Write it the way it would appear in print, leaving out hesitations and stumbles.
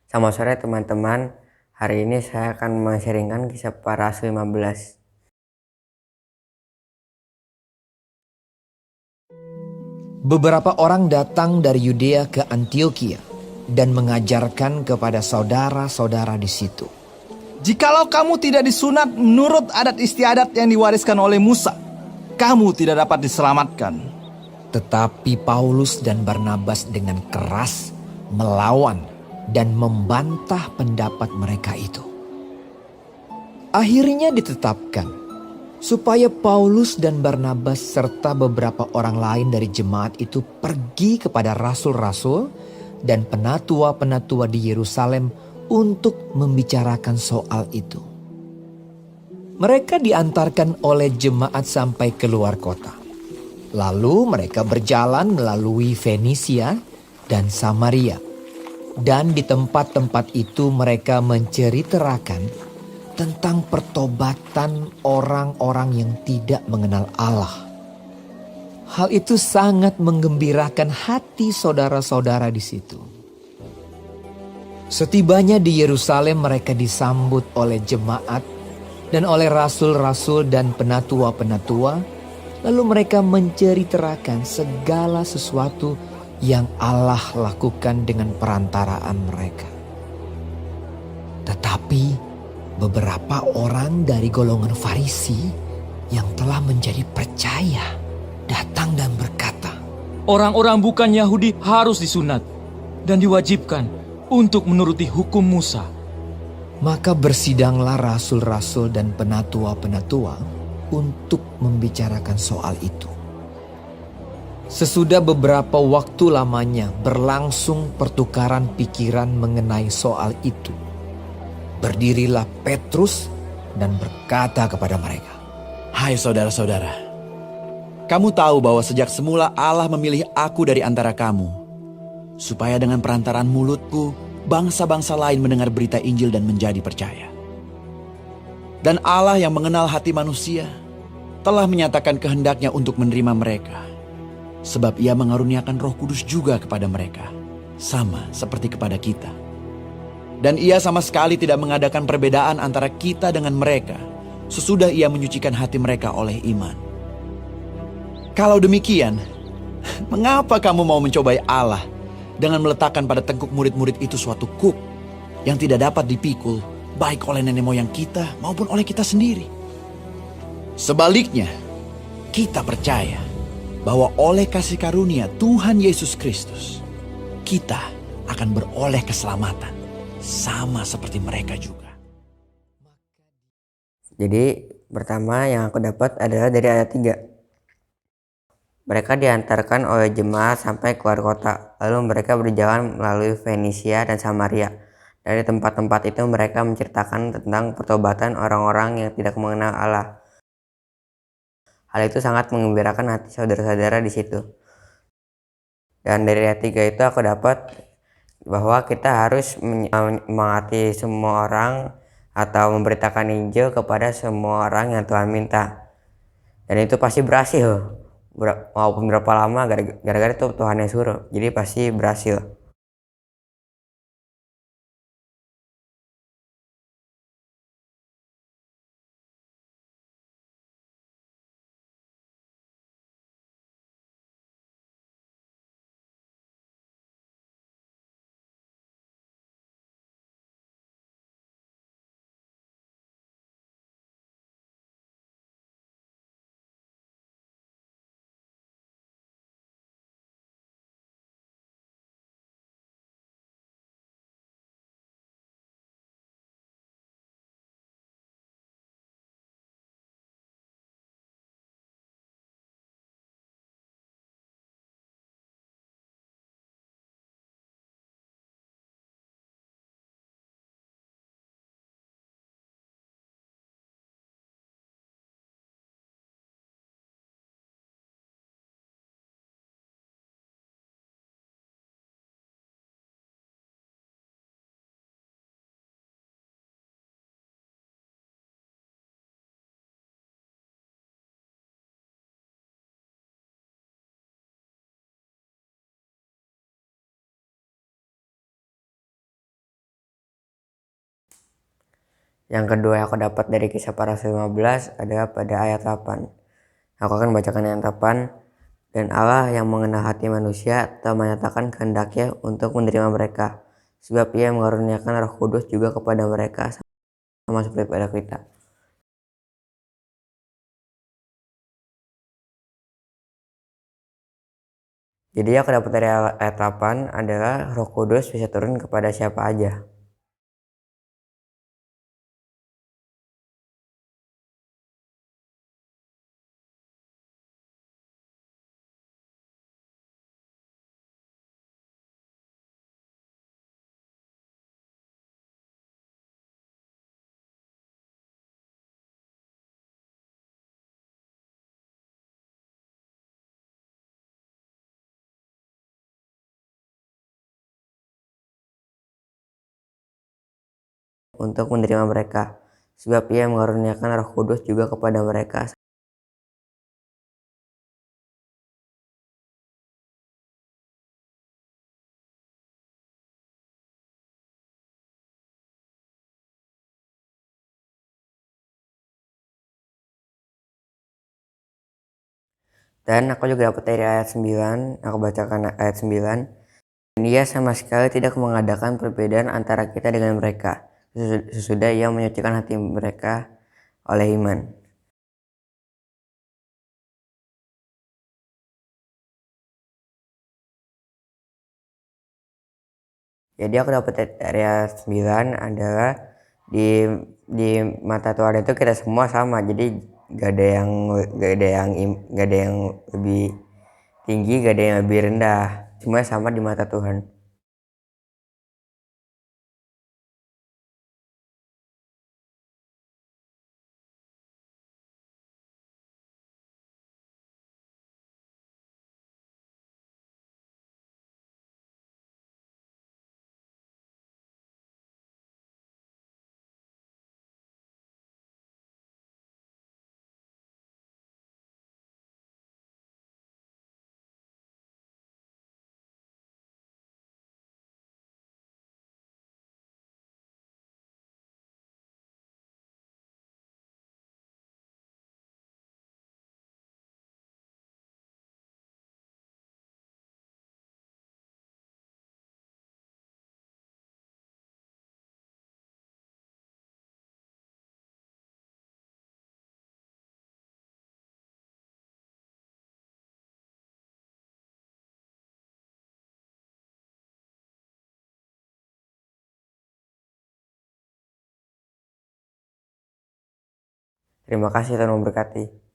Selamat sore teman-teman. Hari ini saya akan men-sharingkan kisah para rasul 15. Beberapa orang datang dari Yudea ke Antioquia dan mengajarkan kepada saudara-saudara di situ. Jikalau kamu tidak disunat menurut adat istiadat yang diwariskan oleh Musa, kamu tidak dapat diselamatkan. Tetapi Paulus dan Barnabas dengan keras melawan dan membantah pendapat mereka itu. Akhirnya ditetapkan supaya Paulus dan Barnabas serta beberapa orang lain dari jemaat itu pergi kepada rasul-rasul dan penatua-penatua di Yerusalem untuk membicarakan soal itu. Mereka diantarkan oleh jemaat sampai keluar kota. Lalu mereka berjalan melalui Fenisia dan Samaria. Dan di tempat-tempat itu mereka menceritakan tentang pertobatan orang-orang yang tidak mengenal Allah. Hal itu sangat menggembirakan hati saudara-saudara di situ. Setibanya di Yerusalem mereka disambut oleh jemaat dan oleh rasul-rasul dan penatua-penatua. Lalu mereka menceritakan segala sesuatu yang Allah lakukan dengan perantaraan mereka. Tetapi beberapa orang dari golongan Farisi yang telah menjadi percaya datang dan berkata, Orang-orang bukan Yahudi harus disunat dan diwajibkan untuk menuruti hukum Musa. Maka bersidanglah rasul-rasul dan penatua-penatua untuk membicarakan soal itu. Sesudah beberapa waktu lamanya berlangsung pertukaran pikiran mengenai soal itu. Berdirilah Petrus dan berkata kepada mereka, Hai saudara-saudara, kamu tahu bahwa sejak semula Allah memilih aku dari antara kamu, supaya dengan perantaraan mulutku, bangsa-bangsa lain mendengar berita Injil dan menjadi percaya. Dan Allah yang mengenal hati manusia telah menyatakan kehendaknya untuk menerima mereka. Sebab ia mengaruniakan Roh Kudus juga kepada mereka, sama seperti kepada kita. Dan ia sama sekali tidak mengadakan perbedaan antara kita dengan mereka, sesudah ia menyucikan hati mereka oleh iman. Kalau demikian, mengapa kamu mau mencobai Allah dengan meletakkan pada tengkuk murid-murid itu suatu kuk yang tidak dapat dipikul, baik oleh nenek moyang kita maupun oleh kita sendiri? Sebaliknya, kita percaya bahwa oleh kasih karunia Tuhan Yesus Kristus, kita akan beroleh keselamatan, sama seperti mereka juga. Jadi pertama yang aku dapat adalah dari ayat 3. Mereka diantarkan oleh jemaat sampai keluar kota. Lalu mereka berjalan melalui Fenisia dan Samaria. Dari tempat-tempat itu mereka menceritakan tentang pertobatan orang-orang yang tidak mengenal Allah. Hal itu sangat menggembirakan hati saudara-saudara di situ. Dan dari ayat 3 itu aku dapat bahwa kita harus menyemangati semua orang atau memberitakan Injil kepada semua orang yang Tuhan minta. Dan itu pasti berhasil. Walaupun berapa lama gara-gara itu Tuhan yang suruh. Jadi pasti berhasil. Yang kedua yang aku dapat dari Kisah Para Rasul 15 adalah pada ayat 8. Aku akan bacakan ayat 8. Dan Allah yang mengenal hati manusia telah menyatakan kehendaknya untuk menerima mereka, sebab Ia mengaruniakan Roh Kudus juga kepada mereka sama seperti pada kita. Jadi aku dapat dari ayat 8 adalah Roh Kudus bisa turun kepada siapa aja. Untuk menerima mereka, sebab Ia mengaruniakan Roh Kudus juga kepada mereka. Dan aku juga dapat dari ayat 9, aku bacakan ayat 9. Dan Ia sama sekali tidak mengadakan perbedaan antara kita dengan mereka, sesudah Ia menyucikan hati mereka oleh iman. Jadi aku dapat dari ayat 9 adalah di di mata Tuhan itu kita semua sama. Jadi gak ada yang lebih tinggi, gak ada yang lebih rendah. Semua sama di mata Tuhan. Terima kasih, Tuhan memberkati.